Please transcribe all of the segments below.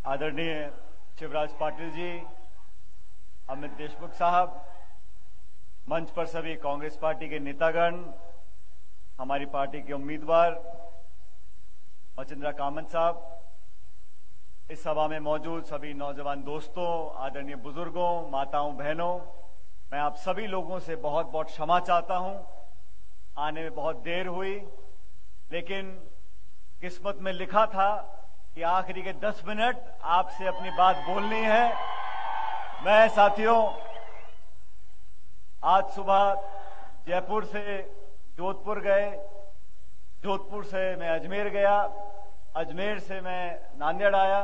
आदरणीय शिवराज पाटिल जी, अमित देशमुख साहब, मंच पर सभी कांग्रेस पार्टी के नेतागण, हमारी पार्टी के उम्मीदवार मचिंद्रा कामत साहब, इस सभा में मौजूद सभी नौजवान दोस्तों, आदरणीय बुजुर्गों, माताओं, बहनों, मैं आप सभी लोगों से बहुत बहुत क्षमा चाहता हूं। आने में बहुत देर हुई, लेकिन किस्मत में लिखा था कि आखिरी के 10 मिनट आपसे अपनी बात बोलनी है। मैं साथियों, आज सुबह जयपुर से जोधपुर गए, जोधपुर से मैं अजमेर गया, अजमेर से मैं नांदेड़ आया।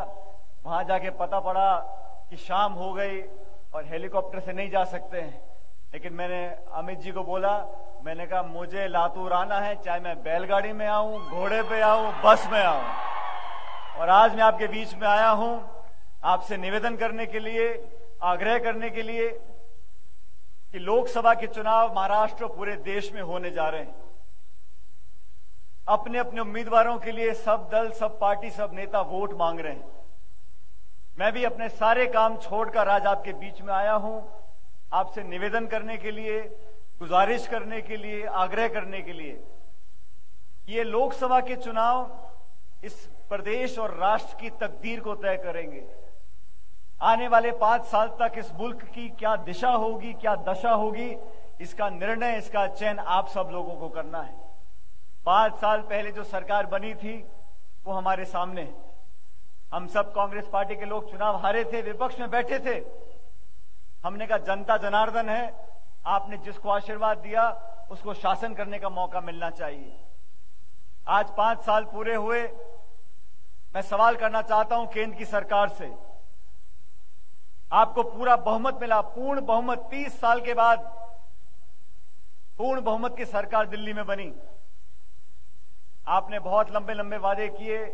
वहां जाके पता पड़ा कि शाम हो गई और हेलीकॉप्टर से नहीं जा सकते हैं। लेकिन मैंने अमित जी को बोला, मैंने कहा मुझे लातूर आना है, चाहे मैं बैलगाड़ी में आऊं, घोड़े पे आऊं, बस में आऊं। और आज मैं आपके बीच में आया हूं आपसे निवेदन करने के लिए, आग्रह करने के लिए कि लोकसभा के चुनाव महाराष्ट्र और पूरे देश में होने जा रहे हैं। अपने अपने उम्मीदवारों के लिए सब दल, सब पार्टी, सब नेता वोट मांग रहे हैं। मैं भी अपने सारे काम छोड़कर आज आपके बीच में आया हूं, आपसे निवेदन करने के लिए, गुजारिश करने के लिए, आग्रह करने के लिए। ये लोकसभा के चुनाव इस प्रदेश और राष्ट्र की तकदीर को तय करेंगे। आने वाले 5 साल तक इस मुल्क की क्या दिशा होगी, क्या दशा होगी, इसका निर्णय, इसका चयन आप सब लोगों को करना है। 5 साल पहले जो सरकार बनी थी वो हमारे सामने है। हम सब कांग्रेस पार्टी के लोग चुनाव हारे थे, विपक्ष में बैठे थे। हमने कहा जनता जनार्दन है, आपने जिसको आशीर्वाद दिया उसको शासन करने का मौका मिलना चाहिए। आज 5 साल पूरे हुए। मैं सवाल करना चाहता हूं केंद्र की सरकार से, आपको पूरा बहुमत मिला, पूर्ण बहुमत, 30 साल के बाद पूर्ण बहुमत की सरकार दिल्ली में बनी। आपने बहुत लंबे लंबे वादे किए,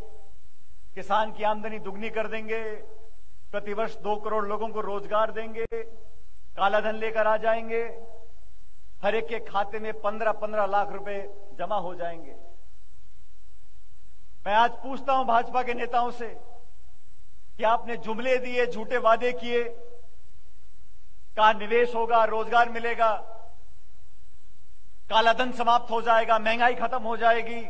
किसान की आमदनी दुगनी कर देंगे, प्रतिवर्ष 2 करोड़ लोगों को रोजगार देंगे, कालाधन लेकर आ जाएंगे, हर एक के खाते में 15-15 लाख रुपए जमा हो जाएंगे। मैं आज पूछता हूं भाजपा के नेताओं से कि आपने जुमले दिए, झूठे वादे किए, कहा निवेश होगा, रोजगार मिलेगा, कालाधन समाप्त हो जाएगा, महंगाई खत्म हो जाएगी।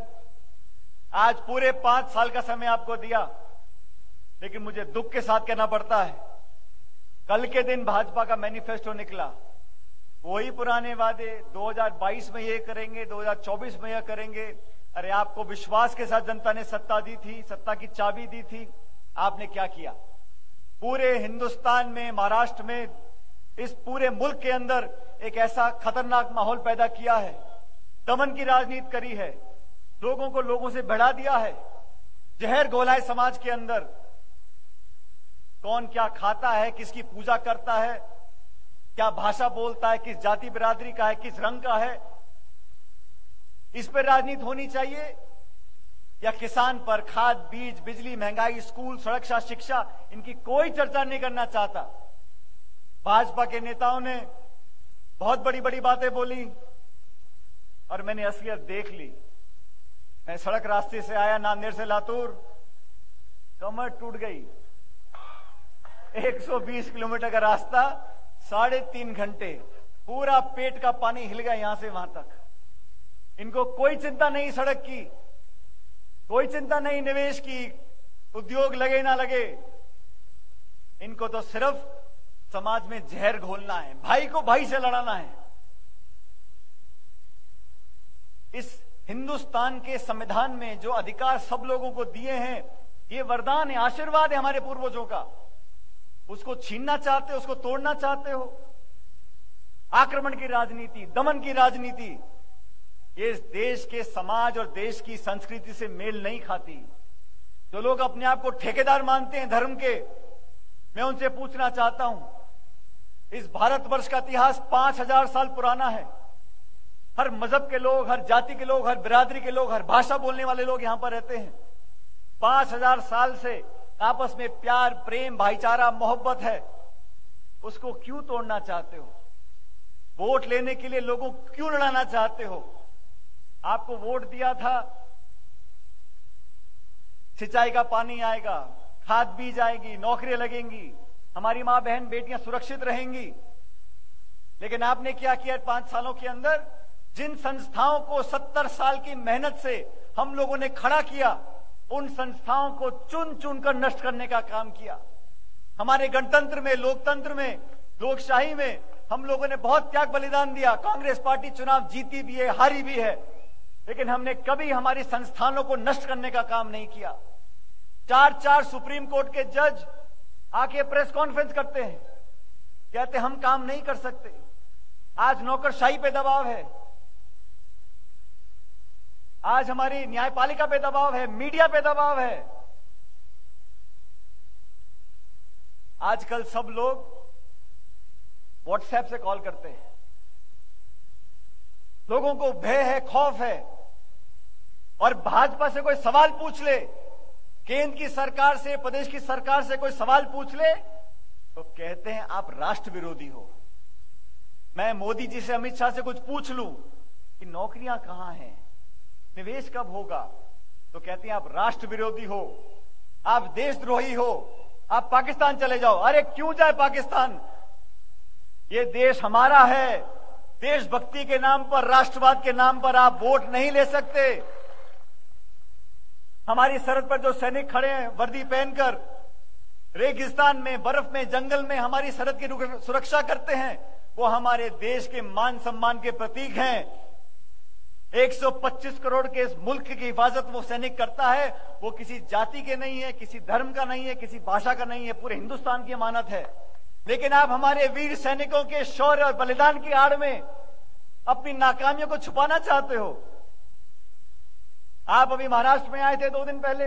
आज पूरे 5 साल का समय आपको दिया, लेकिन मुझे दुख के साथ कहना पड़ता है, कल के दिन भाजपा का मैनिफेस्टो निकला, वही पुराने वादे, 2022 में ये करेंगे, 2024 में यह करेंगे। अरे आपको विश्वास के साथ जनता ने सत्ता दी थी, सत्ता की चाबी दी थी, आपने क्या किया? पूरे हिंदुस्तान में, महाराष्ट्र में, इस पूरे मुल्क के अंदर एक ऐसा खतरनाक माहौल पैदा किया है, दमन की राजनीति करी है, लोगों को लोगों से बढ़ा दिया है, जहर घोला है समाज के अंदर। कौन क्या खाता है, किसकी पूजा करता है, क्या भाषा बोलता है, किस जाति बिरादरी का है, किस रंग का है, इस पर राजनीति होनी चाहिए? या किसान पर, खाद, बीज, बिजली, महंगाई, स्कूल, सुरक्षा, शिक्षा, इनकी कोई चर्चा नहीं करना चाहता। भाजपा के नेताओं ने बहुत बड़ी बड़ी बातें बोली और मैंने असलियत देख ली। मैं सड़क रास्ते से आया, नांदेड़ से लातूर, कमर टूट गई। 120 किलोमीटर का रास्ता, 3.5 घंटे, पूरा पेट का पानी हिल गया यहां से वहां तक। इनको कोई चिंता नहीं सड़क की, कोई चिंता नहीं निवेश की, उद्योग लगे ना लगे, इनको तो सिर्फ समाज में जहर घोलना है, भाई को भाई से लड़ाना है। इस हिंदुस्तान के संविधान में जो अधिकार सब लोगों को दिए हैं, ये वरदान है, आशीर्वाद है हमारे पूर्वजों का, उसको छीनना चाहते हो, उसको तोड़ना चाहते हो। आक्रमण की राजनीति, दमन की राजनीति, ये इस देश के समाज और देश की संस्कृति से मेल नहीं खाती। जो लोग अपने आप को ठेकेदार मानते हैं धर्म के, मैं उनसे पूछना चाहता हूं, इस भारतवर्ष का इतिहास 5000 साल पुराना है। हर मजहब के लोग, हर जाति के लोग, हर बिरादरी के लोग, हर भाषा बोलने वाले लोग यहां पर रहते हैं। 5000 साल से आपस में प्यार, प्रेम, भाईचारा, मोहब्बत है, उसको क्यों तोड़ना चाहते हो? वोट लेने के लिए लोगों को क्यों लड़ाना चाहते हो? आपको वोट दिया था सिंचाई का पानी आएगा, खाद बीज आएगी, नौकरियां लगेंगी, हमारी मां बहन बेटियां सुरक्षित रहेंगी। लेकिन आपने क्या किया 5 सालों के अंदर? जिन संस्थाओं को 70 साल की मेहनत से हम लोगों ने खड़ा किया, उन संस्थाओं को चुन चुन कर नष्ट करने का काम किया। हमारे गणतंत्र में, लोकतंत्र में, लोकशाही में हम लोगों ने बहुत त्याग बलिदान दिया। कांग्रेस पार्टी चुनाव जीती भी है, हारी भी है, लेकिन हमने कभी हमारी संस्थानों को नष्ट करने का काम नहीं किया। 4 सुप्रीम कोर्ट के जज आके प्रेस कॉन्फ्रेंस करते हैं, कहते हम काम नहीं कर सकते। आज नौकरशाही पे दबाव है, आज हमारी न्यायपालिका पे दबाव है, मीडिया पे दबाव है। आजकल सब लोग व्हाट्सएप से कॉल करते हैं, लोगों को भय है, खौफ है। और भाजपा से कोई सवाल पूछ ले, केंद्र की सरकार से, प्रदेश की सरकार से कोई सवाल पूछ ले, तो कहते हैं आप राष्ट्र विरोधी हो। मैं मोदी जी से, अमित शाह से कुछ पूछ लूं कि नौकरियां कहां हैं, निवेश कब होगा, तो कहते हैं आप राष्ट्र विरोधी हो, आप देशद्रोही हो, आप पाकिस्तान चले जाओ। अरे क्यों जाए पाकिस्तान? ये देश हमारा है। देशभक्ति के नाम पर, राष्ट्रवाद के नाम पर आप वोट नहीं ले सकते। हमारी सरहद पर जो सैनिक खड़े हैं वर्दी पहनकर, रेगिस्तान में, बर्फ में, जंगल में हमारी सरहद की सुरक्षा करते हैं, वो हमारे देश के मान सम्मान के प्रतीक हैं। 125 करोड़ के इस मुल्क की हिफाजत वो सैनिक करता है। वो किसी जाति के नहीं है, किसी धर्म का नहीं है, किसी भाषा का नहीं है, पूरे हिंदुस्तान की अमानत है। लेकिन आप हमारे वीर सैनिकों के शौर्य और बलिदान की आड़ में अपनी नाकामियों को छुपाना चाहते हो। आप अभी महाराष्ट्र में आए थे 2 दिन पहले,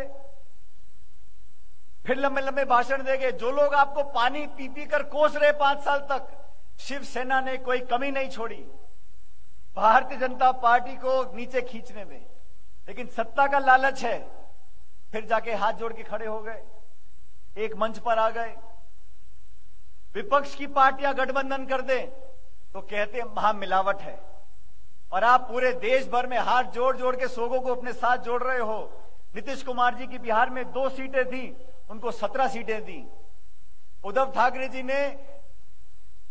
फिर लंबे लंबे भाषण देंगे। जो लोग आपको पानी पी पी कर कोस रहे 5 साल तक, शिवसेना ने कोई कमी नहीं छोड़ी भारतीय जनता पार्टी को नीचे खींचने में। लेकिन सत्ता का लालच है, फिर जाके हाथ जोड़ के खड़े हो गए, एक मंच पर आ गए। विपक्ष की पार्टियां गठबंधन कर दें तो कहते हैं महामिलावट है। और आप पूरे देश भर में हाथ जोड़ जोड़ के सोगों को अपने साथ जोड़ रहे हो। नीतीश कुमार जी की बिहार में 2 सीटें थी, उनको 17 सीटें दी। उद्धव ठाकरे जी ने,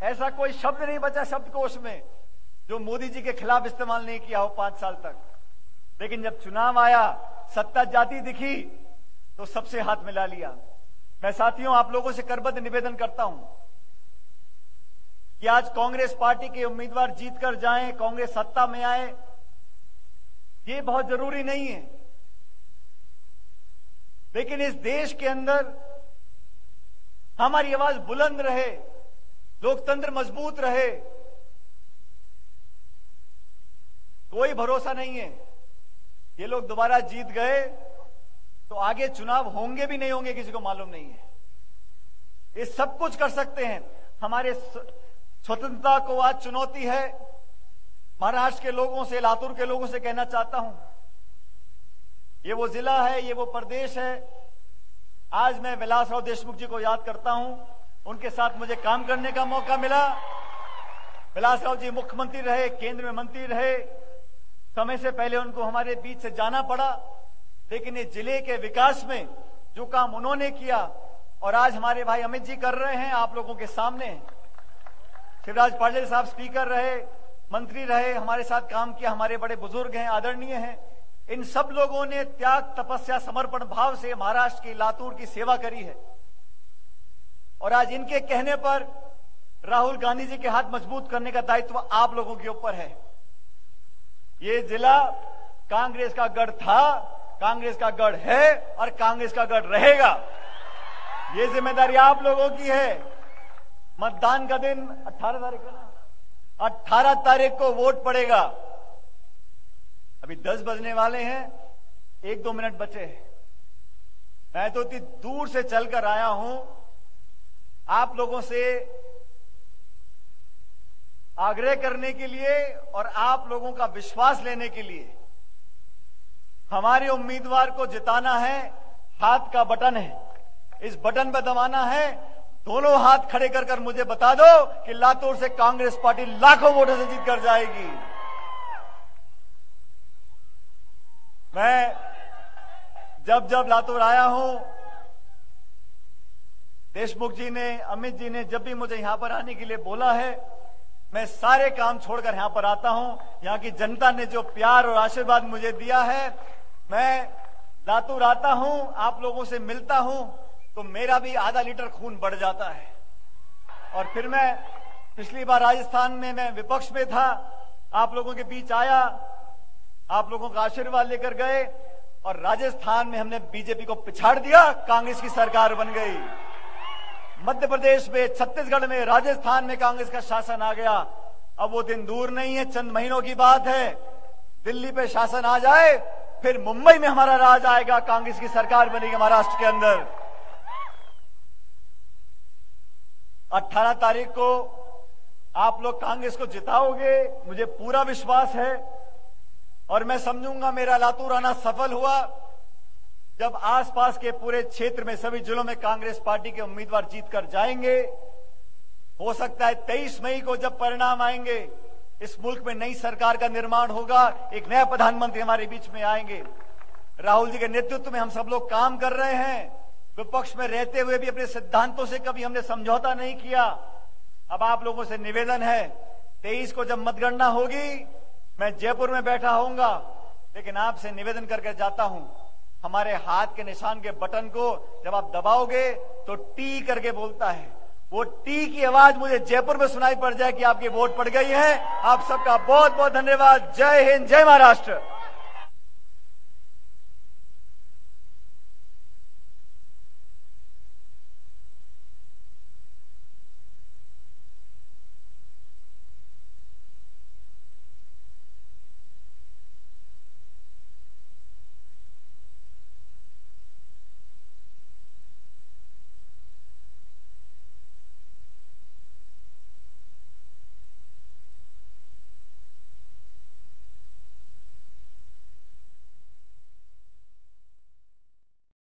ऐसा कोई शब्द नहीं बचा शब्दकोश में जो मोदी जी के खिलाफ इस्तेमाल नहीं किया हो 5 साल तक। लेकिन जब चुनाव आया, सत्ता जाती दिखी तो सबसे हाथ मिला लिया। मैं साथियों आप लोगों से करबद्ध निवेदन करता हूं कि आज कांग्रेस पार्टी के उम्मीदवार जीत कर जाएं, कांग्रेस सत्ता में आए, ये बहुत जरूरी नहीं है। लेकिन इस देश के अंदर हमारी आवाज बुलंद रहे, लोकतंत्र मजबूत रहे। कोई भरोसा नहीं है, ये लोग दोबारा जीत गए तो आगे चुनाव होंगे भी नहीं होंगे किसी को मालूम नहीं है। ये सब कुछ कर सकते हैं। हमारे स्वतंत्रता को आज चुनौती है। महाराष्ट्र के लोगों से, लातूर के लोगों से कहना चाहता हूं, ये वो जिला है, ये वो प्रदेश है। आज मैं विलासराव देशमुख जी को याद करता हूं, उनके साथ मुझे काम करने का मौका मिला। विलासराव जी मुख्यमंत्री रहे, केंद्र में मंत्री रहे, समय से पहले उनको हमारे बीच से जाना पड़ा। लेकिन इस जिले के विकास में जो काम उन्होंने किया, और आज हमारे भाई अमित जी कर रहे हैं आप लोगों के सामने। शिवराज पाटिल साहब स्पीकर रहे, मंत्री रहे, हमारे साथ काम किया, हमारे बड़े बुजुर्ग हैं, आदरणीय हैं। इन सब लोगों ने त्याग, तपस्या, समर्पण भाव से महाराष्ट्र की, लातूर की सेवा करी है। और आज इनके कहने पर राहुल गांधी जी के हाथ मजबूत करने का दायित्व आप लोगों के ऊपर है। ये जिला कांग्रेस का गढ़ था, कांग्रेस का गढ़ है और कांग्रेस का गढ़ रहेगा। ये जिम्मेदारी आप लोगों की है। मतदान का दिन 18 तारीख है ना, 18 तारीख को वोट पड़ेगा। अभी 10 बजने वाले हैं, 1-2 मिनट बचे हैं। मैं तो इतनी दूर से चलकर आया हूं, आप लोगों से आग्रह करने के लिए और आप लोगों का विश्वास लेने के लिए। हमारे उम्मीदवार को जिताना है, हाथ का बटन है, इस बटन पर दबाना है। दोनों हाथ खड़े कर कर मुझे बता दो कि लातूर से कांग्रेस पार्टी लाखों वोटों से जीत कर जाएगी। मैं जब जब लातूर आया हूं, देशमुख जी ने, अमित जी ने जब भी मुझे यहां पर आने के लिए बोला है, मैं सारे काम छोड़कर यहां पर आता हूं। यहां की जनता ने जो प्यार और आशीर्वाद मुझे दिया है, मैं लातूर आता हूं, आप लोगों से मिलता हूं, तो मेरा भी आधा लीटर खून बढ़ जाता है। और फिर मैं पिछली बार राजस्थान में मैं विपक्ष में था, आप लोगों के बीच आया, आप लोगों का आशीर्वाद लेकर गए, और राजस्थान में हमने बीजेपी को पिछाड़ दिया, कांग्रेस की सरकार बन गई। मध्य प्रदेश में, छत्तीसगढ़ में, राजस्थान में कांग्रेस का शासन आ गया। अब वो दिन दूर नहीं है, चंद महीनों की बात है। दिल्ली पे शासन आ जाए, फिर मुंबई में हमारा राज आएगा, कांग्रेस की सरकार बनेगी महाराष्ट्र के अंदर। 18 तारीख को आप लोग कांग्रेस को जिताओगे, मुझे पूरा विश्वास है। और मैं समझूंगा मेरा लातूर आना सफल हुआ जब आसपास के पूरे क्षेत्र में, सभी जिलों में कांग्रेस पार्टी के उम्मीदवार जीत कर जाएंगे। हो सकता है 23 मई को जब परिणाम आएंगे, इस मुल्क में नई सरकार का निर्माण होगा, एक नया प्रधानमंत्री हमारे बीच में आएंगे। राहुल जी के नेतृत्व में हम सब लोग काम कर रहे हैं। विपक्ष में रहते हुए भी अपने सिद्धांतों से कभी हमने समझौता नहीं किया। अब आप लोगों से निवेदन है, 23 को जब मतगणना होगी, मैं जयपुर में बैठा होऊंगा, लेकिन आपसे निवेदन करके जाता हूं, हमारे हाथ के निशान के बटन को जब आप दबाओगे तो टी करके बोलता है, वो टी की आवाज मुझे जयपुर में सुनाई पड़ जाए कि आपकी वोट पड़ गई है। आप सबका बहुत बहुत धन्यवाद। जय हिंद, जय महाराष्ट्र।